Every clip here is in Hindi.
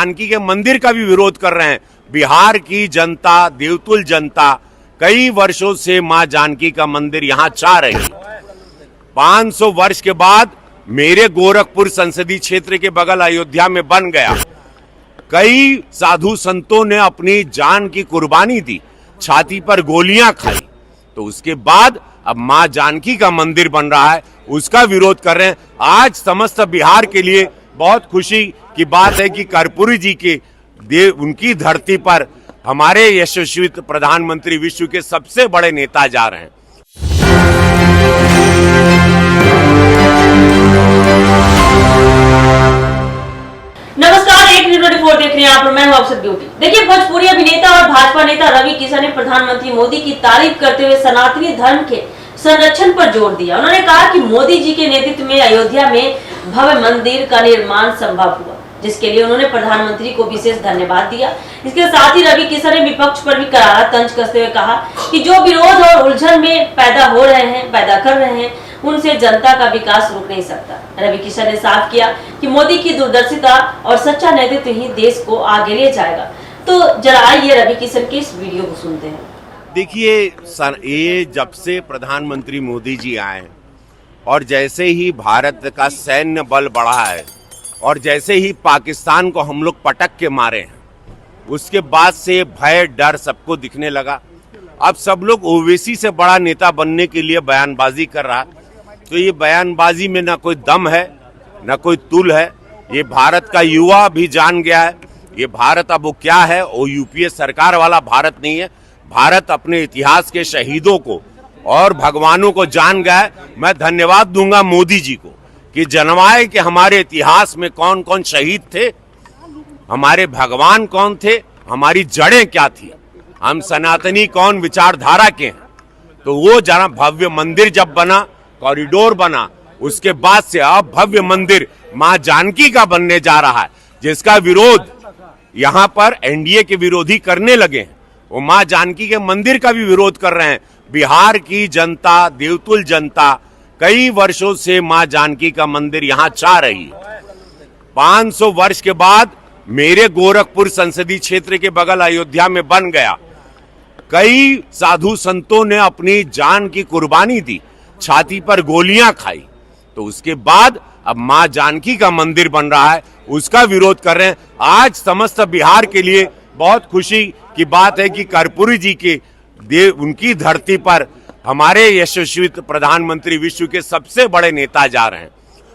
जानकी के मंदिर का भी विरोध कर रहे हैं। बिहार की जनता, देवतुल जनता कई वर्षों से मां जानकी का मंदिर यहां चाह रही है। 500 वर्ष के बाद मेरे गोरखपुर संसदीय क्षेत्र के बगल अयोध्या में बन गया। कई साधु संतों ने अपनी जान की कुर्बानी दी, छाती पर गोलियां खाई, तो उसके बाद अब मां जानकी का मंदिर बन रहा है, उसका विरोध कर रहे हैं। आज समस्त बिहार के लिए बहुत खुशी की बात है कि कर्पूरी जी के उनकी धरती पर हमारे यशस्वी प्रधानमंत्री, विश्व के सबसे बड़े नेता जा रहे हैं। नमस्कार, एक न्यूज़ 24 देख रहे हैं आप, मैं हूं अक्षत ब्यूटी। देखिए, भोजपुरी अभिनेता और भाजपा नेता रवि किशन ने प्रधानमंत्री मोदी की तारीफ करते हुए सनातनी धर्म के संरक्षण पर जोर दिया। उन्होंने कहा कि मोदी जी के नेतृत्व में अयोध्या में भव्य मंदिर का निर्माण संभव हुआ, जिसके लिए उन्होंने प्रधानमंत्री को विशेष धन्यवाद दिया। इसके साथ ही रवि किशन ने विपक्ष पर भी करारा तंज कसते हुए कहा कि जो विरोध और उलझन में पैदा कर रहे हैं, उनसे जनता का विकास रुक नहीं सकता। रवि किशन ने साफ किया कि मोदी की दूरदर्शिता और सच्चा नेतृत्व ही देश को आगे ले जाएगा। तो जरा आइए रवि किशन के इस वीडियो को सुनते हैं। देखिए, ये जब से प्रधानमंत्री मोदी जी आए और जैसे ही भारत का सैन्य बल बढ़ा है और जैसे ही पाकिस्तान को हम लोग पटक के मारे हैं, उसके बाद से भय डर सबको दिखने लगा। अब सब लोग ओवैसी से बड़ा नेता बनने के लिए बयानबाजी कर रहा, तो ये बयानबाजी में ना कोई दम है, ना कोई तुल है। ये भारत का युवा भी जान गया है, ये भारत अब वो क्या है, वो यूपीए सरकार वाला भारत नहीं है। भारत अपने इतिहास के शहीदों को और भगवानों को जान गया है। मैं धन्यवाद दूंगा मोदी जी को कि जनवाए कि हमारे इतिहास में कौन कौन शहीद थे, हमारे भगवान कौन थे, हमारी जड़ें क्या थी, हम सनातनी कौन विचारधारा के हैं। तो वो जरा भव्य मंदिर जब बना, कॉरिडोर बना, उसके बाद से अब भव्य मंदिर मां जानकी का बनने जा रहा है, जिसका विरोध यहां पर एनडीए के विरोधी करने लगे हैं। वो मां जानकी के मंदिर का भी विरोध कर रहे हैं। बिहार की जनता, देवतुल जनता कई वर्षों से मां जानकी का मंदिर यहां चाह रही है। 500 वर्ष के बाद मेरे गोरखपुर संसदीय क्षेत्र के बगल अयोध्या में बन गया। कई साधु संतों ने अपनी जान की कुर्बानी दी, छाती पर गोलियां खाई, तो उसके बाद अब मां जानकी का मंदिर बन रहा है, उसका विरोध कर रहे हैं। आज समस्त बिहार के लिए बहुत खुशी की बात है कि कर्पूरी जी के उनकी धरती पर हमारे यशस्वी प्रधानमंत्री, विश्व के सबसे बड़े नेता जा रहे हैं।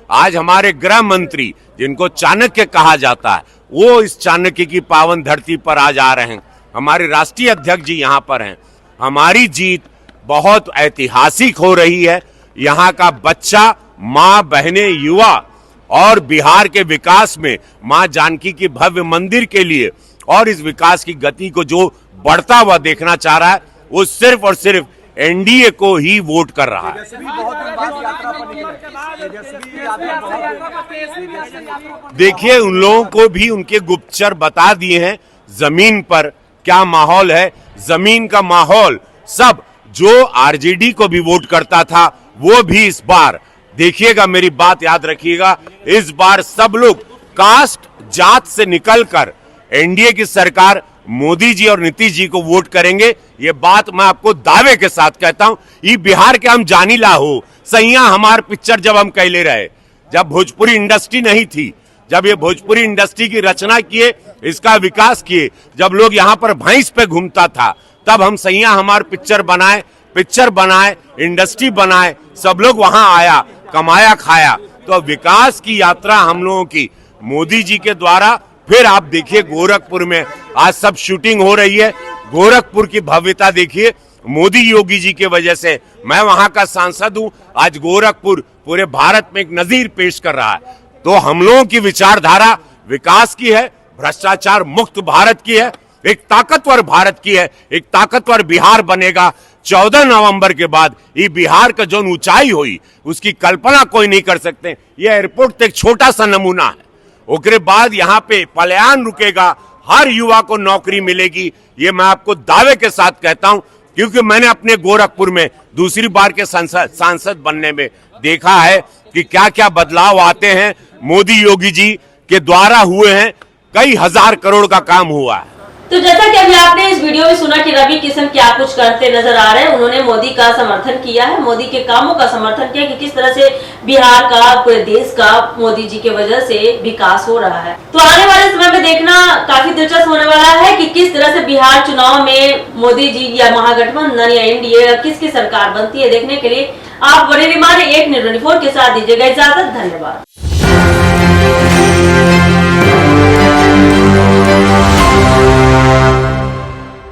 आज हमारे गृह मंत्री, जिनको चाणक्य कहा जाता है, वो इस चाणक्य की पावन धरती पर आज आ रहे हैं। हमारे राष्ट्रीय अध्यक्ष जी यहाँ पर हैं। हमारी जीत बहुत ऐतिहासिक हो रही है। यहाँ का बच्चा, माँ, बहनें, युवा और बिहार के विकास में माँ जानकी की भव्य मंदिर के लिए और इस विकास की गति को जो बढ़ता हुआ देखना चाह रहा है, वो सिर्फ और सिर्फ एनडीए को ही वोट कर रहा है। देखिए, उन लोगों को भी उनके गुप्तचर बता दिए हैं जमीन पर क्या माहौल है। जमीन का माहौल, सब जो आरजेडी को भी वोट करता था वो भी इस बार, देखिएगा, मेरी बात याद रखिएगा, इस बार सब लोग कास्ट जात से निकलकर एनडीए की सरकार, मोदी जी और नीतीश जी को वोट करेंगे। ये बात मैं आपको दावे के साथ कहता हूं। ये बिहार के हम जानी ला हो सैया हमार पिक्चर जब हम कहले रहे, जब भोजपुरी इंडस्ट्री नहीं थी, जब ये भोजपुरी इंडस्ट्री की रचना किए, इसका विकास किए, जब लोग यहाँ पर भैंस पे घूमता था, तब हम सैया हमार पिक्चर बनाए, इंडस्ट्री बनाए, सब लोग वहां आया, कमाया, खाया। तो विकास की यात्रा हम लोगों की मोदी जी के द्वारा। फिर आप देखिए, गोरखपुर में आज सब शूटिंग हो रही है। गोरखपुर की भव्यता देखिए, मोदी योगी जी की वजह से। मैं वहां का सांसद हूं। आज गोरखपुर पूरे भारत में एक नजीर पेश कर रहा है। तो हम लोगों की विचारधारा विकास की है, भ्रष्टाचार मुक्त भारत की है, एक ताकतवर भारत की है। एक ताकतवर बिहार बनेगा। 14 नवंबर के बाद ये बिहार का जो ऊंचाई हुई, उसकी कल्पना कोई नहीं कर सकते। ये एयरपोर्ट तो एक छोटा सा नमूना है। उसके बाद यहाँ पे पलायन रुकेगा, हर युवा को नौकरी मिलेगी। ये मैं आपको दावे के साथ कहता हूं, क्योंकि मैंने अपने गोरखपुर में दूसरी बार के सांसद बनने में देखा है कि क्या क्या बदलाव आते हैं, मोदी योगी जी के द्वारा हुए हैं। कई हजार करोड़ का काम हुआ है। तो जैसा कि अभी आपने इस वीडियो में सुना कि रवि किशन क्या कुछ करते नजर आ रहे हैं, उन्होंने मोदी का समर्थन किया है, मोदी के कामों का समर्थन किया कि किस तरह से बिहार का, पूरे देश का मोदी जी के वजह से विकास हो रहा है। तो आने वाले समय में देखना काफी दिलचस्प होने वाला है कि किस तरह से बिहार चुनाव में मोदी जी या महागठबंधन या एनडीए किसकी सरकार बनती है। देखने के लिए आप बने रहिए एक न्यूज़ 24 के साथ। दीजिएगा इजाजत, धन्यवाद।